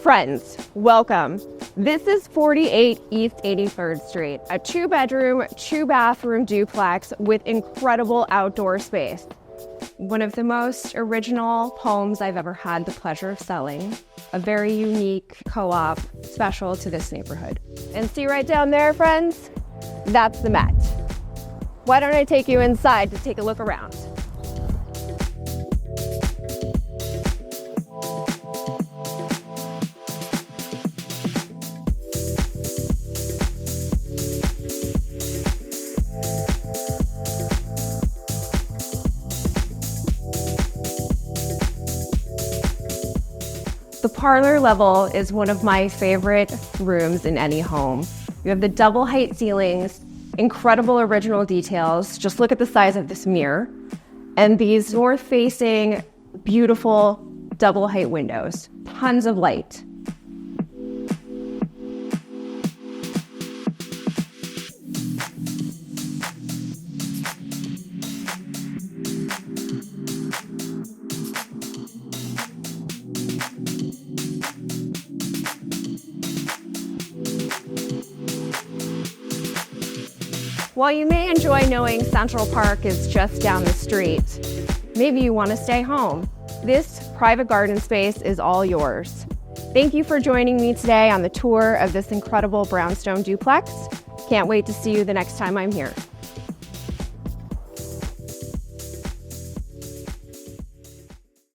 Friends, welcome. This is 48 East 83rd Street, a 2-bedroom, 2-bathroom duplex with incredible outdoor space. One of the most original homes I've ever had the pleasure of selling. A very unique co-op special to this neighborhood. And see right down there, friends? That's the Met. Why don't I take you inside to take a look around? The parlor level is one of my favorite rooms in any home. You have the double height ceilings, incredible original details. Just look at the size of this mirror. And these north-facing, beautiful double height windows. Tons of light. While you may enjoy knowing Central Park is just down the street, maybe you want to stay home. This private garden space is all yours. Thank you for joining me today on the tour of this incredible brownstone duplex. Can't wait to see you the next time I'm here.